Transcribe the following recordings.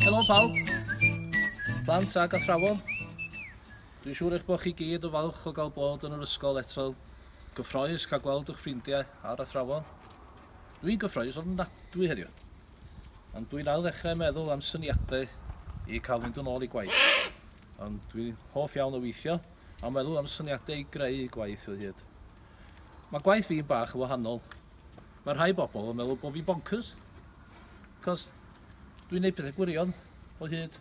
Helo pawb, plant ag athrawon. Dwi'n siŵr eich bod chi gyd o falch o gael bod yn yr ysgol eto. Gyffroes cael gweld eich ffrindiau ar athrawon. Dwi'n gyffroes ofnadwy heddiw. Ond dwi'n ail ddechrau meddwl am syniadau i cael mynd yn ôl i gwaith. Ond dwi'n hoff iawn o weithio a meddwl am syniadau i greu gwaith o hyd. Mae gwaith fi'n bach yn wahanol. Mae rhai bobl yn meddwl bod fi'n bonkers. Cos dwi'n neud pethau gwirion o hyd.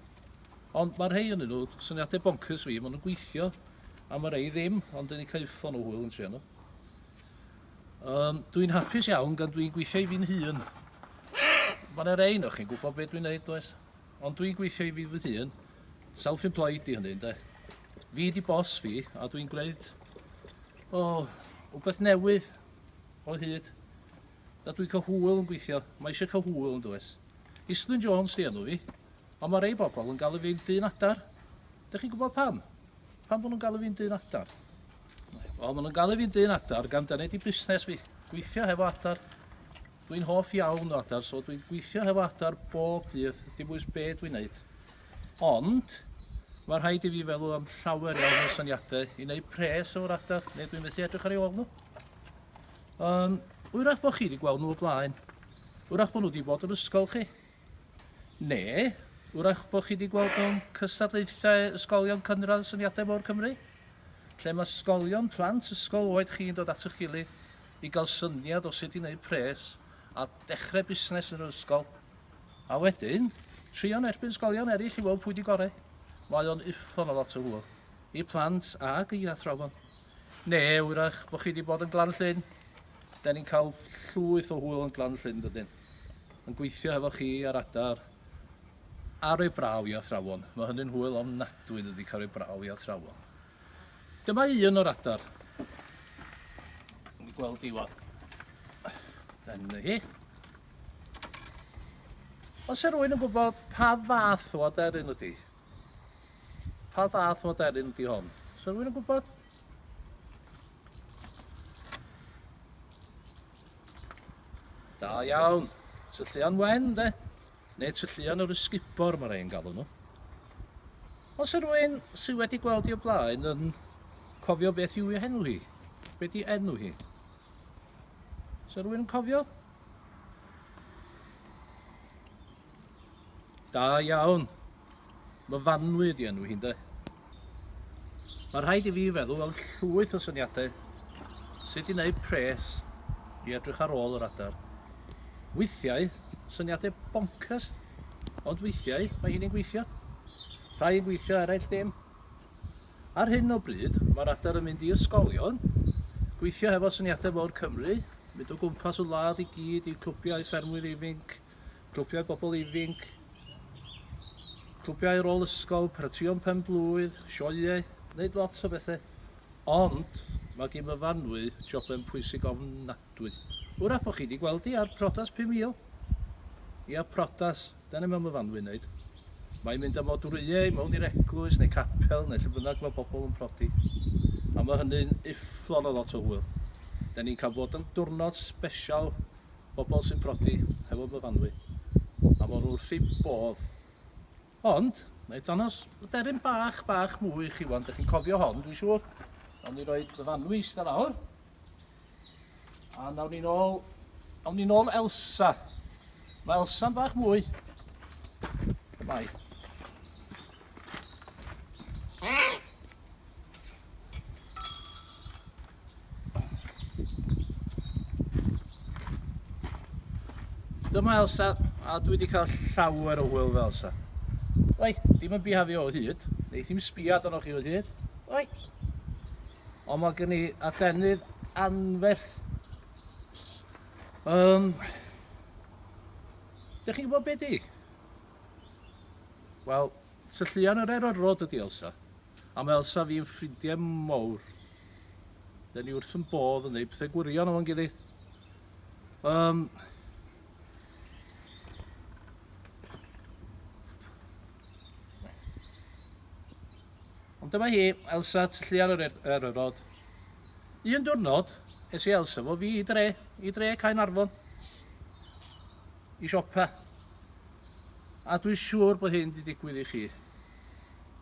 Ond mae rhai yn nhw, syniadau bonkers fi, maen nhw'n gweithio. A mae rhai ddim, ond dyn ni cael nhw hwyl yn trio nhw. Dwi'n hapus iawn gan dwi'n gweithio i fi'n hun. Mae'n rhain o'ch chi'n gwybod beth dwi'n neud, does? Ond dwi'n gweithio i fi fy hun. Self-employed i hynny, ynde. Fi di boss fi, a dwi'n gwneud rhywbeth newydd o hyd. Da dwi'n cael hwyl yn gweithio. Mae eisiau cael hwyl yn does. Islwyn Jones di enw fi, ond mae rei bobl yn galw fi'n dyn adar. Dych chi'n gwybod pam? Pam bod nhw'n galw fi'n dyn adar? Wel, maen nhw'n galw fi'n dyn adar gan dyna di busnes fi. Gweithio hefo adar. Dwi'n hoff iawn o adar, so dwi'n gweithio hefo adar bob dydd. Dim bwys be dwi'n neud. Ond, mae rhaid i fi feddwl am llawer iawn o syniadau i wneud pres o'r adar, neu dwi'n methu edrych ar ei ôl nhw. Wrach bod chi wedi gweld nhw o blaen. Wrach bod nhw wedi bod yn ysgol chi. Ne, wrach bod chi wedi gweld nhw'n cystadlaethau ysgolion cynradd syniadau mor Cymru, lle mae ysgolion plant ysgol oed chi'n dod at eich gilydd i gael syniad o sut i wneud pres a dechrau busnes yn yr ysgol. A wedyn, trio yn erbyn ysgolion eraill i weld pwy di gorau. Mae o'n uffon o lot o hwyl i plant ag i athrawon. Ne, wrach bod chi wedi bod yn Glanllyn, da ni'n cael llwyth o hwyl yn Glanllyn, dydyn. Yn gweithio hefo chi ar adar, a roi braw i athrawon. Mae hynny'n hwyl ofnadwy wedi cael ei braw i athrawon. Dyma un o'r adar. Ni'n gweld i wan. Dyna hi. Os e rwy'n yn gwybod pa fath o aderyn ydy? Pa fath o aderyn ydy hon? Os e rwy'n yn gwybod? Da iawn. Tylluan wen, de? Neu tylluan o'r ysgubor mae rhain galw nhw. Os y rwy'n sydd wedi gweld i o blaen yn cofio beth yw ei enw hi? Beth di enw hi? Os y rwy'n cofio? Da iawn. Mae Fanwy di enw hi'n de. Mae rhaid i fi feddwl am llwyth o syniadau sut i wneud pres i edrych ar ôl yr adar. Weithiau, syniadau bonkers, ond weithiau mae hi'n gweithio. Rhai yn gweithio, eraill ddim. Ar hyn o bryd, mae'r adar yn mynd i ysgolion, gweithio hefo syniadau mor Cymru, mynd o gwmpas o wlad i gyd i clwbiau ffermwyr ifinc, clwbiau bobl ifinc, clwbiau ar ôl ysgol, paratïon pen-blwydd, sioeau, wneud lot o bethau. Ond, mae gen y Fanwy jobau'n pwysig ofnadwy. Wrach bod chi wedi gweld i ar Prodas 5000. Ia, Prodas, dyna mae Fanwy'n wneud. Mae'n mynd am odwriau mewn i'r eglwys neu capel neu lle bynnag mae bobl yn prodi. A mae hynny'n ufflon o lot o hwyl. Da ni'n cael bod yn diwrnod sbesial bobl sy'n prodi hefo Fanwy. A mae'n wrth ei bodd. Ond, neu danos, deryn bach mwy chi wan, ydych chi'n cofio hon, dwi'n siŵr. Nawn ni roi Fanwy eistedd lawr. A nawn ni nôl Elsa. Mae Elsa'n bach mwy. Mae. Dyma Elsa, a dwi wedi cael llawer o hwyl fel Elsa. Oi, dim yn bihafio o hyd. Neith i'n sbiad arnoch chi o hyd. Oi. Ond mae gen i adenydd anferth. Dych chi'n gwybod beth di? Wel, tylluan yr Eryrodrod ydi Elsa. A mae Elsa fi'n ffrindiau mowr. Da ni wrth yn bodd yn gwneud pethau gwirion o'n gilydd. Ond dyma hi, Elsa, tylluan yr Eryrodrod. Un diwrnod, es i Elsa fo fi i dre Caernarfon. I siopa. A dwi'n siŵr bod hyn wedi digwydd I chi.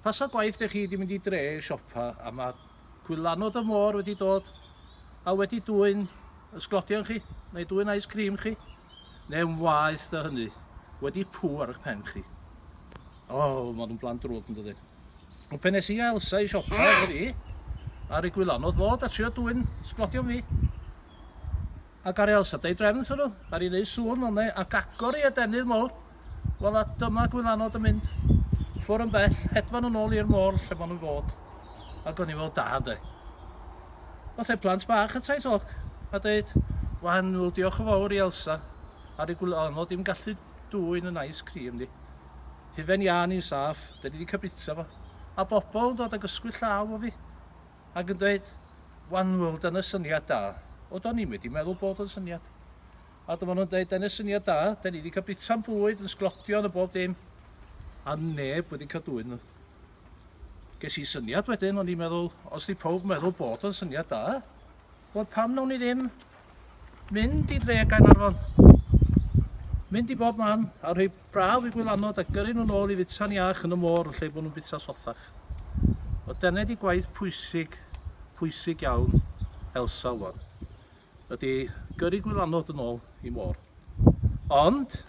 Pas o gwaith ydych chi wedi mynd I dre siopa a mae gwylanod y môr wedi dod a wedi dwy'n ysglodion chi, neu dwy'n ice cream chi, neu'n waeth dy hynny, wedi pŵ ar eich pen chi. O, maen nhw'n blant drwg yn dydyn. Ond pen nes I a Elsa I siopa efo fi, ar ei gwylanod fod a trio dwy'n ysglodion fi. Ac ar Elsa, deu drefn sy'n nhw, ar ei neud sŵn o'n ac agor I adenydd mawr, wel a dyma gwylanod yn mynd. Ffwr yn bell, hedfan yn ôl i'r môr lle maen nhw'n fod. Ac o'n I fel da, de. Oedd e plant bach yn trai talk, a dweud, wan, wel, diolch yn fawr I Elsa, ar ei gwylanod ddim gallu dwy'n yn ice cream di. Hufen ian i'n saff, da ni wedi cybita fo. A bobl yn dod ag ysgwyll llaw o fi. Ac yn dweud, wan, wel, dyna syniad da. O, do'n i'n wedi meddwl bod yn syniad. A dyma nhw'n dweud, dyna syniad da, da ni wedi cybita'n bwyd yn sglodion y bob dim. A neb wedi cael dwy'n nhw. Ges I syniad wedyn, o'n i'n meddwl, os di pob meddwl bod yn syniad da, bod pam nawn ni ddim mynd I dre Gaernarfon. Mynd I bob man, a rhoi braf I gwylanod a gyrru nhw'n ôl I fita'n iach yn y môr lle bod nhw'n bita sothach. O dyna di gwaith pwysig iawn Elsa wan. Ydy gyrru gwylanod yn ôl I môr. Ond,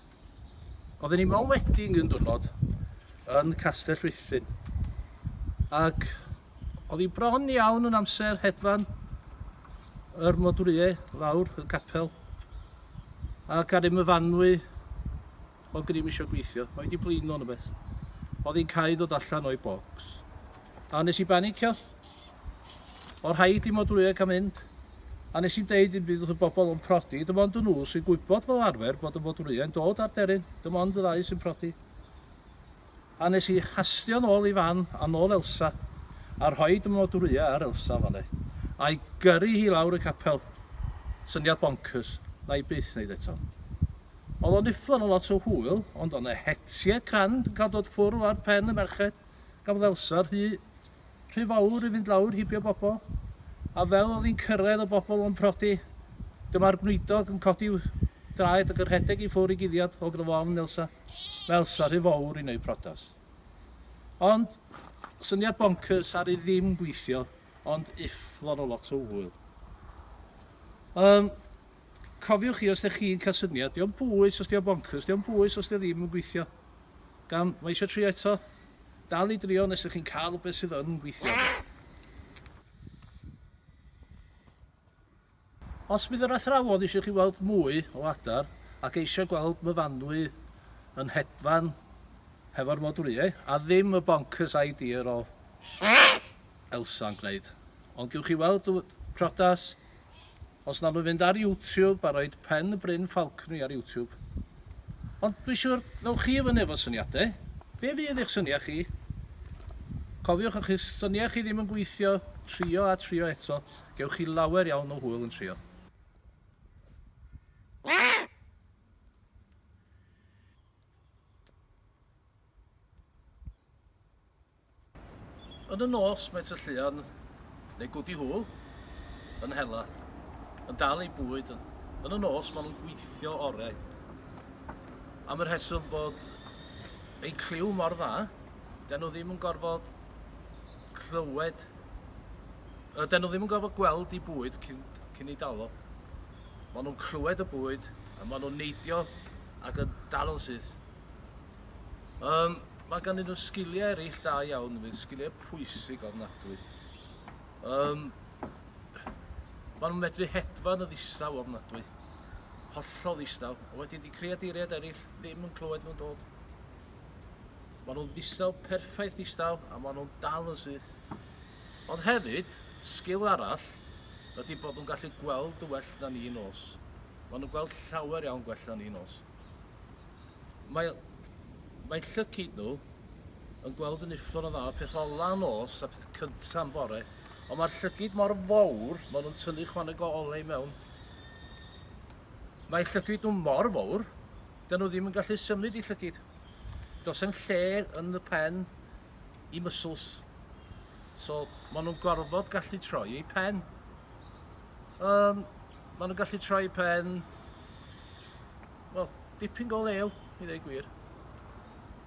oedden ni mewn wedding yn diwrnod yn Castell Rhuthun. Ac oedd hi bron iawn yn amser hedfan yr modwriau lawr y capel. Ac ar ym y fanwy o Grym isio gweithio. Mae wedi blino yn y beth. Oedd hi'n cael dod allan o'i bocs. A nes I banicio. O'r rhaid I modwriau cael mynd. A nes i'n deud i'n bydd y bobl yn prodi, dim ond nhw sy'n gwybod fel arfer bod y modwriau'n dod ar deryn, dim ond y ddau sy'n prodi. A nes I hastio nôl I fan a nôl Elsa, a rhoi y modwriau ar Elsa fan'na, a'i gyrru hi lawr y capel. Syniad bonkers, na I byth wneud eto. Oedd o'n ufflon o lot o hwyl, ond o'n hetiau crand yn cael dod ffwrw ar pen y merched, gafodd Elsa rhy fawr I fynd lawr hibio bobl. A fel oedd hi'n cyrraedd o bobl yn prodi, dyma'r gnwydog yn codi draed ac yr rhedeg I ffwr I guddiad o gryfofn Elsa. Mae Elsa rhy fawr I wneud prodas. Ond, syniad bonkers ar ei ddim gweithio, ond ufflon o lot o hwyl. Cofiwch chi os ydych chi'n cael syniad, diolch bwys os diolch bonkers, diolch bwys os diolch ddim yn gweithio. Gan, mae eisiau trio eto, dal I drio nes ydych chi'n cael beth sydd yn gweithio. Os bydd yr athrawon eisiau chi weld mwy o adar ac eisiau gweld myfanwy yn hedfan hefo'r modwriau a ddim y bonkers idea o Elsa'n gwneud. Ond gewch chi weld y prodas os na nhw'n fynd ar YouTube a roed pen y Bryn Falcony ar YouTube. Ond dwi'n siŵr, ddewch chi fyny efo syniadau. Be fydd eich syniad chi? Cofiwch eich syniad chi ddim yn gweithio, trio a trio eto. Gewch chi lawer iawn o hwyl yn trio. Yn y nos mae Tylluan, neu Gwdi Hwyl, yn hela, yn dal ei bwyd. Yn y nos maen nhw'n gweithio orau. Am yr rheswm bod ei cliw mor dda, dyn nhw ddim yn gorfod clywed, dyn nhw ddim yn gorfod gweld ei bwyd cyn ei dalo. Maen nhw'n clywed y bwyd a maen nhw'n neidio ac yn dal yn syth. Mae gan nhw sgiliau eraill da iawn, sgiliau pwysig ofnadwy. Maen nhw'n medru hedfan y ddistaw ofnadwy. Hollol ddistaw. A wedyn di creaduriaid eraill ddim yn clywed nhw'n dod. Maen nhw'n ddistaw, perffaith ddistaw, a maen nhw'n dal yn syth. Ond hefyd, sgil arall, ydy bod nhw'n gallu gweld y well na ni nos. Maen nhw'n gweld llawer iawn gwell na ni nos. Mae llygyd nhw yn gweld yn uffon o dda, peth ola nos a peth cynta'n bore, ond mae'r llygyd mor fawr, maen nhw'n tynnu chwaneg o oleu mewn. Mae llygyd nhw mor fawr, dyn nhw ddim yn gallu symud I llygyd. Does yn lle yn y pen I muscles. So, maen nhw'n gorfod gallu troi eu pen. Maen nhw'n gallu troi pen, wel, dipyn go lew, I ddweud gwir.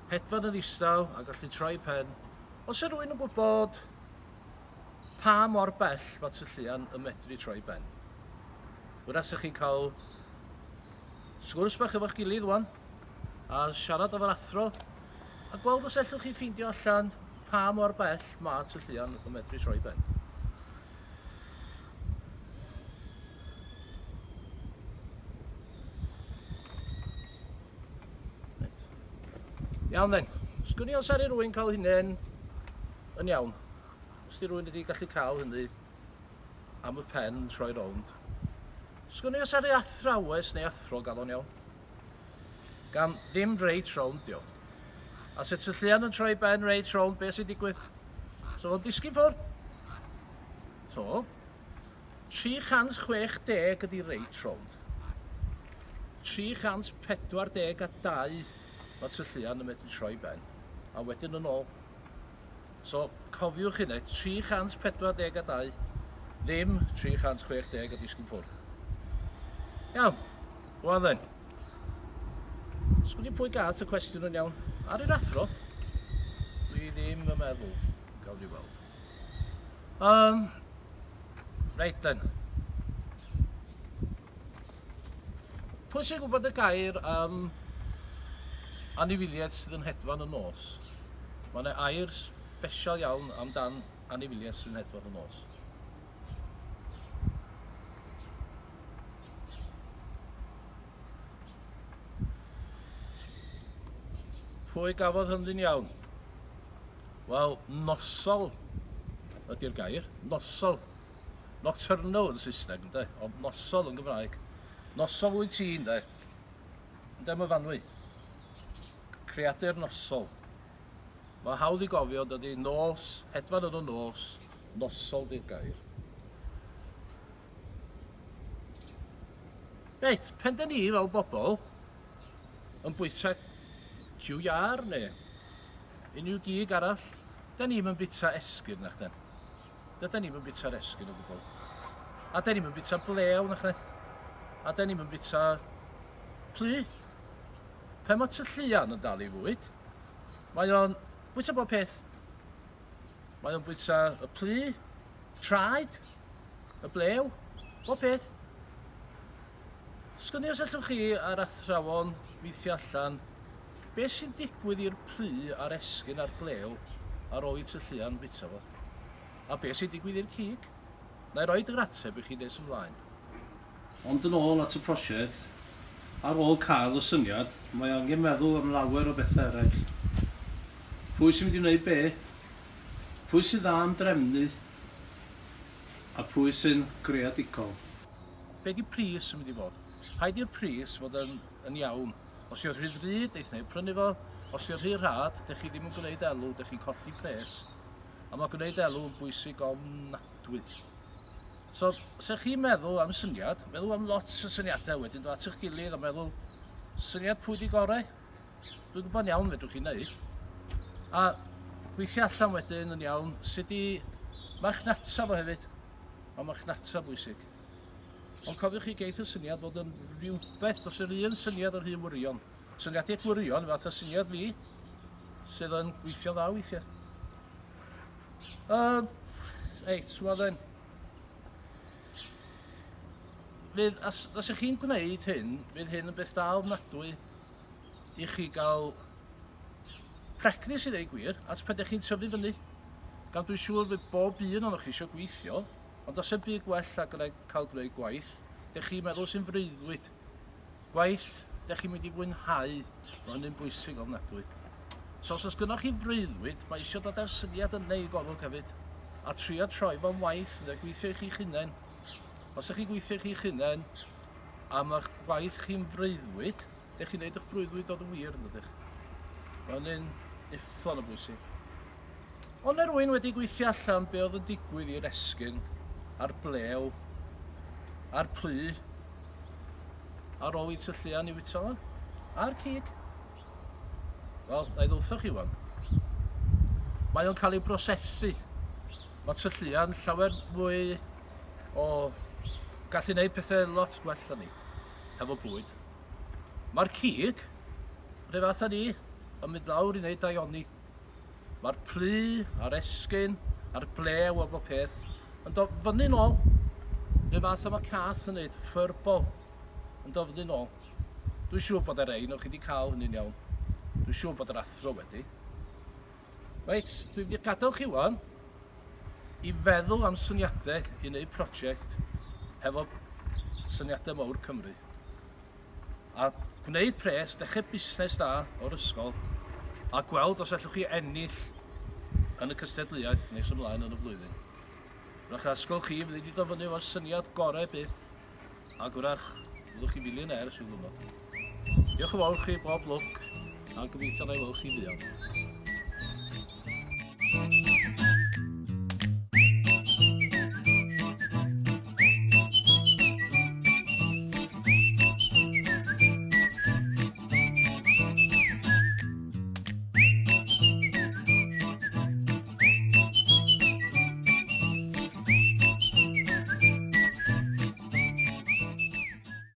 hedfan yn ddistaw a gallu troi pen. Os yw rhywun yn gwybod pa mor bell mae tylluan yn medru troi pen. Wrach ych chi'n cael sgwrs bach efo'ch gilydd wan a siarad efo'r athro a gweld os allwch chi ffeindio allan pa mor bell mae tylluan yn medru troi pen. Iawn then, sgwni os ar rhywun cael hynny'n yn iawn. Os di rhywun wedi gallu cael hynny am y pen yn troi rownd. Sgwni os ar ei athrawes neu athro gael o'n iawn. Gan ddim reit rownd dio. A sut y llian yn troi ben reit rownd, beth sy'n digwydd? So, fo'n disgyn ffwrdd. So, 360 ydi reit rownd. 342 mae tylluan yn medru troi ben, a wedyn yn ôl. So, cofiwch hynny, 342, ddim 360 a disgyn ffwrdd. Iawn, wel then. Sgwni pwy gath y cwestiwn yn iawn. Ar yr athro, dwi ddim yn meddwl, gael ni weld. Reit then. Pwy sy'n gwybod y gair anifiliaid sydd yn hedfan y nos? Mae yna air special iawn amdan anifiliaid sydd yn hedfan y nos. Pwy gafodd hynny'n iawn? Wel, nosol ydy'r gair. Nosol. Nocturnal yn Saesneg, ynddo? Ond nosol yn Gymraeg. Nosol wyt ti, ynddo? Ynddo my fanwy? Creadur nosol. Mae hawdd i gofio dydy nos, hedfan yn y nos, nosol di'r gair. Reit, pen da ni fel bobl yn bwyta ciw iar neu unrhyw gig arall, da ni'n bwyta esgyrn nach den. Da ni'n bwyta'r esgyrn o gwbl. A da ni'n bwyta blew nach den. A da ni'n bwyta plu. Pe mae tylluan yn dal i fwyd, mae o'n bwyta bob peth. Mae o'n bwyta y plu, traed, y blew, bob peth. Sgwni os allwch chi ar athrawon weithio allan, beth sy'n digwydd i'r plu a'r esgyn a'r blew ar oed tylluan bwyta fo? A beth sy'n digwydd i'r cig? Na i roed yr ateb i chi nes ymlaen. Ond yn ôl at y prosiect, ar ôl cael y syniad, mae angen meddwl am lawer o bethau eraill. Pwy sy'n mynd i wneud be? Pwy sy'n dda am drefnu? A pwy sy'n greadigol? Be di pris yn mynd i fod? Haid i'r pris fod yn iawn. Os yw'r rhy ddrud, eith neu prynu fo. Os yw'r rhy rhad, dych chi ddim yn gwneud elw, dych chi'n colli pres. A mae gwneud elw yn bwysig ofnadwy. So, sech chi'n meddwl am syniad, meddwl am lot o syniadau wedyn, dod at eich gilydd a meddwl, syniad pwy di gorau? Dwi'n gwybod iawn fedrwch chi'n neud. A gweithio allan wedyn yn iawn, sut i marchnata fo hefyd. A marchnata bwysig. Ond cofiwch chi geith y syniad fod yn rhywbeth, os yr un syniad yn rhy wirion. Syniadau gwirion, fath o syniad fi, sydd yn gweithio dda weithiau. Reit, wel then. Os ych chi'n gwneud hyn, fydd hyn yn beth da ofnadwy i chi gael practis i ddweud gwir, at pan ydych chi'n tyfu fyny. Gan dwi'n siŵr fydd bob un o'n chi eisiau gweithio, ond os yw'n byd gwell ac yn cael gwneud gwaith, ydych chi'n meddwl sy'n freuddwyd. Gwaith, ydych chi'n mynd i fwynhau, mae hynny'n bwysig ofnadwy. So os gynnwch chi freuddwyd, mae eisiau dod â'r syniad yn neu golwg hefyd, a trio troi fo'n waith, neu gweithio i chi'ch hunain. Os ydych chi'n gweithio chi'ch hunain, a mae'ch gwaith chi'n freuddwyd, ydych chi'n gwneud eich breuddwyd o'r wir yn ydych. Mae hynny'n uffon o bwysig. Ond er rwy'n wedi gweithio allan be oedd yn digwydd i'r esgyn, a'r blew, a'r plu, a'r oed tylluan i wyta fo, a'r cig. Wel, na i ddwthoch chi wan. Mae o'n cael ei brosesu. Mae tylluan llawer mwy o gallu gwneud pethau lot gwell na ni, efo bwyd. Mae'r cig, rhywbeth fath â ni, yn mynd lawr i wneud aioni. Mae'r plu a'r esgyn a'r blew o bob peth yn dod fyny nôl. Neu fath yma cas yn neud, furball, yn dod fyny nôl. Dwi'n siŵr bod yr ein o'ch chi wedi cael hynny'n iawn. Dwi'n siŵr bod yr athro wedi. Reit, dwi wedi gadael chi wan i feddwl am syniadau i wneud prosiect hefo syniadau mawr Cymru. A gwneud pres, dechrau busnes da o'r ysgol, a gweld os allwch chi ennill yn y cystadleuaeth nes ymlaen yn y flwyddyn. Rach ysgol chi fydd wedi dod fyny efo'r syniad gorau byth, a gwrach fyddwch chi milionair sy'n ddwrnod. Diolch yn fawr chi, bob lwc, a gobeithio na i weld chi fuan.